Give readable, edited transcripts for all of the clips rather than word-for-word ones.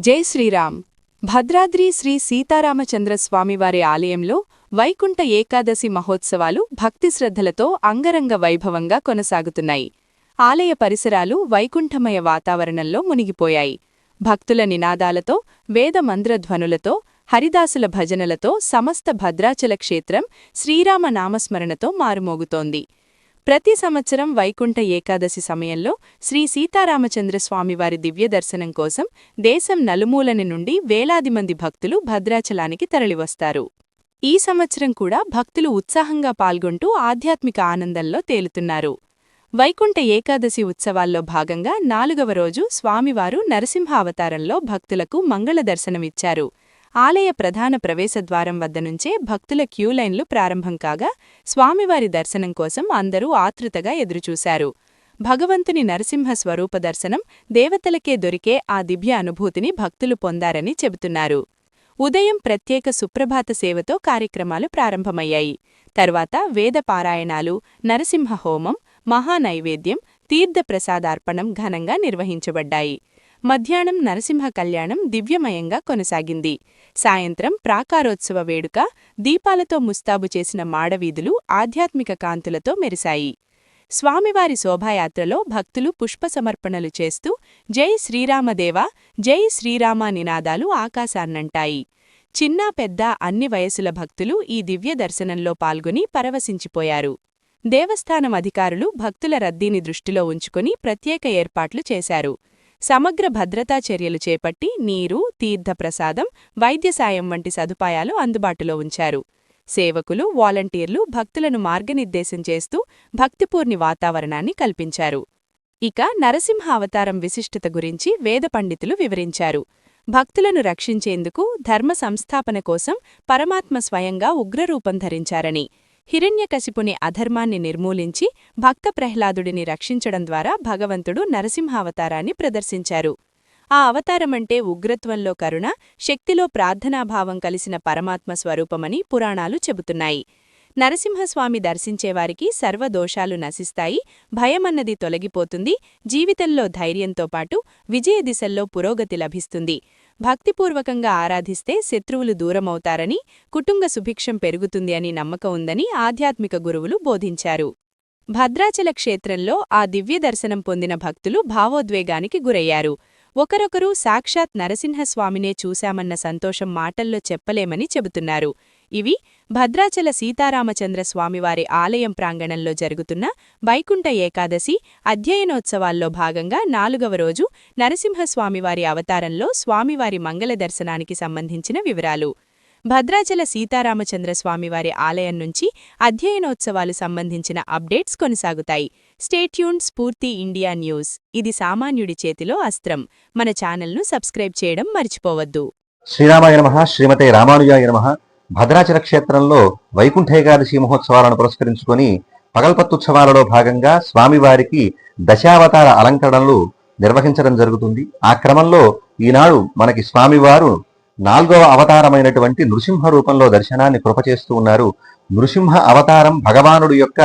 జై శ్రీరామ్. భద్రాద్రి శ్రీ సీతారామచంద్ర స్వామివారి ఆలయంలో వైకుంఠ ఏకాదశి మహోత్సవాలు భక్తి శ్రద్ధలతో అంగరంగ వైభవంగా కొనసాగుతున్నాయి. ఆలయ పరిసరాలు వైకుంఠమయ వాతావరణంలో మునిగిపోయాయి. భక్తుల నినాదాలతో, వేద మంత్రధ్వనులతో, హరిదాసుల భజనలతో సమస్త భద్రాచల క్షేత్రం శ్రీరామ నామస్మరణతో మారుమోగుతోంది. ప్రతి సంవత్సరం వైకుంఠ ఏకాదశి సమయంలో శ్రీ సీతారామచంద్ర స్వామివారి దివ్యదర్శనం కోసం దేశం నలుమూలని నుండి వేలాది మంది భక్తులు భద్రాచలానికి తరలివస్తారు. ఈ సంవత్సరం కూడా భక్తులు ఉత్సాహంగా పాల్గొంటూ ఆధ్యాత్మిక ఆనందంలో తేలుతున్నారు. వైకుంఠ ఏకాదశి ఉత్సవాల్లో భాగంగా 4వ రోజు స్వామివారు నరసింహ అవతారంలో భక్తులకు మంగళ దర్శనమిచ్చారు. ఆలయ ప్రధాన ప్రవేశద్వారం వద్ద నుంచే భక్తుల క్యూలైన్లు ప్రారంభం కాగా స్వామివారి దర్శనం కోసం అందరూ ఆతృతగా ఎదురుచూశారు. భగవంతుని నరసింహ స్వరూప దర్శనం దేవతలకే దొరికే ఆ దివ్య అనుభూతిని భక్తులు పొందారని చెబుతున్నారు. ఉదయం ప్రత్యేక సుప్రభాత సేవతో కార్యక్రమాలు ప్రారంభమయ్యాయి. తర్వాత వేద పారాయణాలు, నరసింహ హోమం, మహానైవేద్యం, తీర్థప్రసాదార్పణం ఘనంగా నిర్వహించబడ్డాయి. మధ్యాహ్నం నరసింహ కళ్యాణం దివ్యమయంగా కొనసాగింది. సాయంత్రం ప్రాకారోత్సవ వేడుక, దీపాలతో ముస్తాబు చేసిన మాడవీధులు ఆధ్యాత్మిక కాంతులతో మెరిశాయి. స్వామివారి శోభాయాత్రలో భక్తులు పుష్పసమర్పణలు చేస్తూ జై శ్రీరామదేవా, జై శ్రీరామ నినాదాలు ఆకాశాన్నంటాయి. చిన్నా పెద్ద అన్ని వయసుల భక్తులు ఈ దివ్య దర్శనంలో పాల్గొని పరవశించిపోయారు. దేవస్థానం అధికారులు భక్తుల రద్దీని దృష్టిలో ఉంచుకుని ప్రత్యేక ఏర్పాట్లు చేశారు. సమగ్ర భద్రతా చర్యలు చేపట్టి నీరు, తీర్థప్రసాదం, వైద్య సాయం వంటి సదుపాయాలు అందుబాటులో ఉంచారు. సేవకులు, వాలంటీర్లు భక్తులను మార్గనిర్దేశం చేస్తూ భక్తిపూర్ణి వాతావరణాన్ని కల్పించారు. ఇక నరసింహ అవతారం విశిష్టత గురించి వేద పండితులు వివరించారు. భక్తులను రక్షించేందుకు, ధర్మ సంస్థాపన కోసం పరమాత్మ స్వయంగా ఉగ్రరూపం ధరించారని, హిరణ్యకశిపుని అధర్మాన్ని నిర్మూలించి భక్త ప్రహ్లాదుడిని రక్షించడం ద్వారా భగవంతుడు నరసింహావతారాన్ని ప్రదర్శించారు. ఆ అవతారమంటే ఉగ్రత్వంలో కరుణ, శక్తిలో ప్రార్థనాభావం కలిసిన పరమాత్మ స్వరూపమని పురాణాలు చెబుతున్నాయి. నరసింహస్వామి దర్శించేవారికి సర్వదోషాలు నశిస్తాయి, భయమన్నది తొలగిపోతుంది, జీవితంలో ధైర్యంతో పాటు విజయ దిశల్లో పురోగతి లభిస్తుంది. భక్తిపూర్వకంగా ఆరాధిస్తే శత్రువులు దూరమవుతారని, కుటుంబ సుభిక్షం పెరుగుతుంది అని నమ్మకం ఉందని ఆధ్యాత్మిక గురువులు బోధించారు. భద్రాచల క్షేత్రంలో ఆ దివ్య దర్శనం పొందిన భక్తులు భావోద్వేగానికి గురయ్యారు. ఒకరొకరు సాక్షాత్ నరసింహస్వామినే చూశామన్న సంతోషం మాటల్లో చెప్పలేమని చెబుతున్నారు. ఇవి భద్రాచల సీతారామచంద్ర స్వామివారి ఆలయం ప్రాంగణంలో జరుగుతున్న వైకుంఠ ఏకాదశి అధ్యయనోత్సవాల్లో భాగంగా 4వ రోజు నరసింహస్వామివారి అవతారంలో స్వామివారి మంగళ దర్శనానికి సంబంధించిన వివరాలు. భద్రాచల సీతారామచంద్ర స్వామివారి ఆలయం నుంచి అధ్యయనోత్సవాలు సంబంధించిన అప్డేట్స్ కొనసాగుతాయి. స్టేట్యూన్ స్ఫూర్తి ఇండియా న్యూస్. ఇది సామాన్యుడి చేతిలో అస్త్రం. మన ఛానల్ను సబ్స్క్రైబ్ చేయడం మర్చిపోవద్దు. శ్రీరామాయ నమః. శ్రీమతే రామానుజాయ నమః. భద్రాచల క్షేత్రంలో వైకుంఠ ఏకాదశి మహోత్సవాలను పురస్కరించుకొని పగల్పత్తుత్సవాలలో భాగంగా స్వామివారికి దశావతార అలంకరణలు నిర్వహించడం జరుగుతుంది. ఆ క్రమంలో ఈనాడు మనకి స్వామివారు 4వ అవతారమైనటువంటి నృసింహ రూపంలో దర్శనాన్ని కృపచేస్తూ ఉన్నారు. నృసింహ అవతారం భగవానుడు యొక్క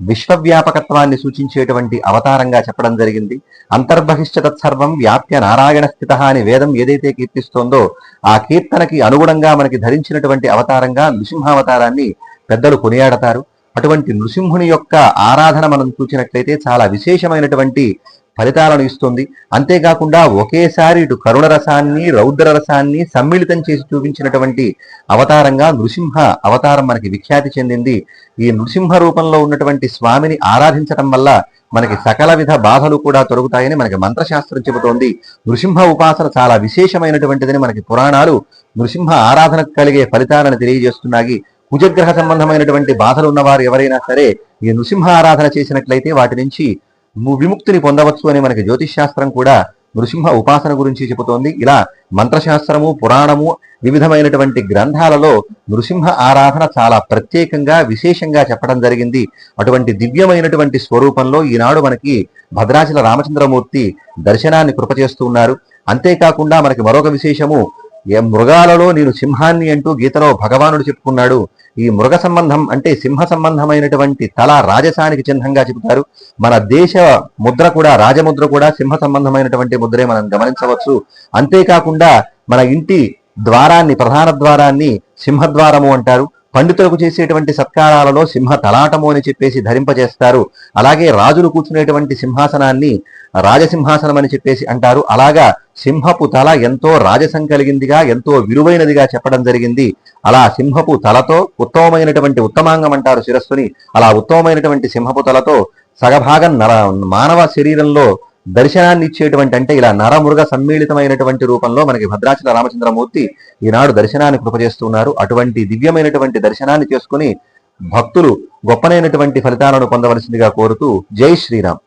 విశ్వవ్యాపకత్వాన్ని సూచించేటువంటి అవతారంగా చెప్పడం జరిగింది. అంతర్బహిష్ట తత్సర్వం వ్యాప్య నారాయణ స్థితః అని వేదం ఏదైతే కీర్తిస్తోందో ఆ కీర్తనకి అనుగుణంగా మనకి ధరించినటువంటి అవతారంగా నృసింహావతారాన్ని పెద్దలు కొనియాడతారు. అటువంటి నృసింహుని యొక్క ఆరాధన మనం చూసినట్లయితే చాలా విశేషమైనటువంటి ఫలితాలను ఇస్తుంది. అంతేకాకుండా ఒకేసారి ఇటు కరుణరసాన్ని, రౌద్రరసాన్ని సమ్మిళితం చేసి చూపించినటువంటి అవతారంగా నృసింహ అవతారం మనకి విఖ్యాతి చెందింది. ఈ నృసింహ రూపంలో ఉన్నటువంటి స్వామిని ఆరాధించడం వల్ల మనకి సకల విధ బాధలు కూడా తొలగుతాయని మనకి మంత్రశాస్త్రం చెబుతోంది. నృసింహ ఉపాసన చాలా విశేషమైనటువంటిదని మనకి పురాణాలు నృసింహ ఆరాధనకు కలిగే ఫలితాలను తెలియజేస్తున్నాయి. కుజగ్రహ సంబంధమైనటువంటి బాధలు ఉన్నవారు ఎవరైనా సరే ఈ నృసింహ ఆరాధన చేసినట్లయితే వాటి నుంచి విముక్తిని పొందవచ్చు అని మనకి జ్యోతిష్శాస్త్రం కూడా నృసింహ ఉపాసన గురించి చెబుతోంది. ఇలా మంత్రశాస్త్రము, పురాణము, వివిధమైనటువంటి గ్రంథాలలో నృసింహ ఆరాధన చాలా ప్రత్యేకంగా, విశేషంగా చెప్పడం జరిగింది. అటువంటి దివ్యమైనటువంటి స్వరూపంలో ఈనాడు మనకి భద్రాచల రామచంద్రమూర్తి దర్శనాన్ని కృపచేస్తూ ఉన్నారు. అంతేకాకుండా మనకి మరొక విశేషము, మృగాలలో నేను సింహాన్ని అంటూ గీతలో భగవానుడు చెప్పుకున్నాడు. ఈ మృగ సంబంధం అంటే సింహ సంబంధమైనటువంటి తల రాజసానికి చిహ్నంగా చెబుతారు. మన దేశ ముద్ర కూడా, రాజముద్ర కూడా సింహ సంబంధమైనటువంటి ముద్రే మనం గమనించవచ్చు. అంతేకాకుండా మన ఇంటి ద్వారాన్ని, ప్రధాన ద్వారాన్ని సింహద్వారము అంటారు. పండితులకు చేసేటువంటి సత్కారాలలో సింహ తలాటము అని చెప్పేసి ధరింపజేస్తారు. అలాగే రాజులు కూర్చునేటువంటి సింహాసనాన్ని రాజసింహాసనం అని చెప్పేసి అంటారు. అలాగా సింహపు తల ఎంతో రాజసం కలిగిందిగా, ఎంతో విలువైనదిగా చెప్పడం జరిగింది. అలా సింహపు తలతో ఉత్తమమైనటువంటి ఉత్తమాంగం అంటారు శిరస్సుని. అలా ఉత్తమమైనటువంటి సింహపు తలతో సగభాగం మానవ శరీరంలో దర్శనాన్ని ఇచ్చేటువంటి, అంటే ఇలా నరమృగ సమ్మిళితమైనటువంటి రూపంలో మనకి భద్రాచల రామచంద్రమూర్తి ఈనాడు దర్శనాన్ని కృపచేస్తున్నారు. అటువంటి దివ్యమైనటువంటి దర్శనాన్ని చేసుకుని భక్తులు గొప్పనైనటువంటి ఫలితాలను పొందవలసిందిగా కోరుతూ జై శ్రీరామ్.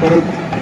రామచంద్ర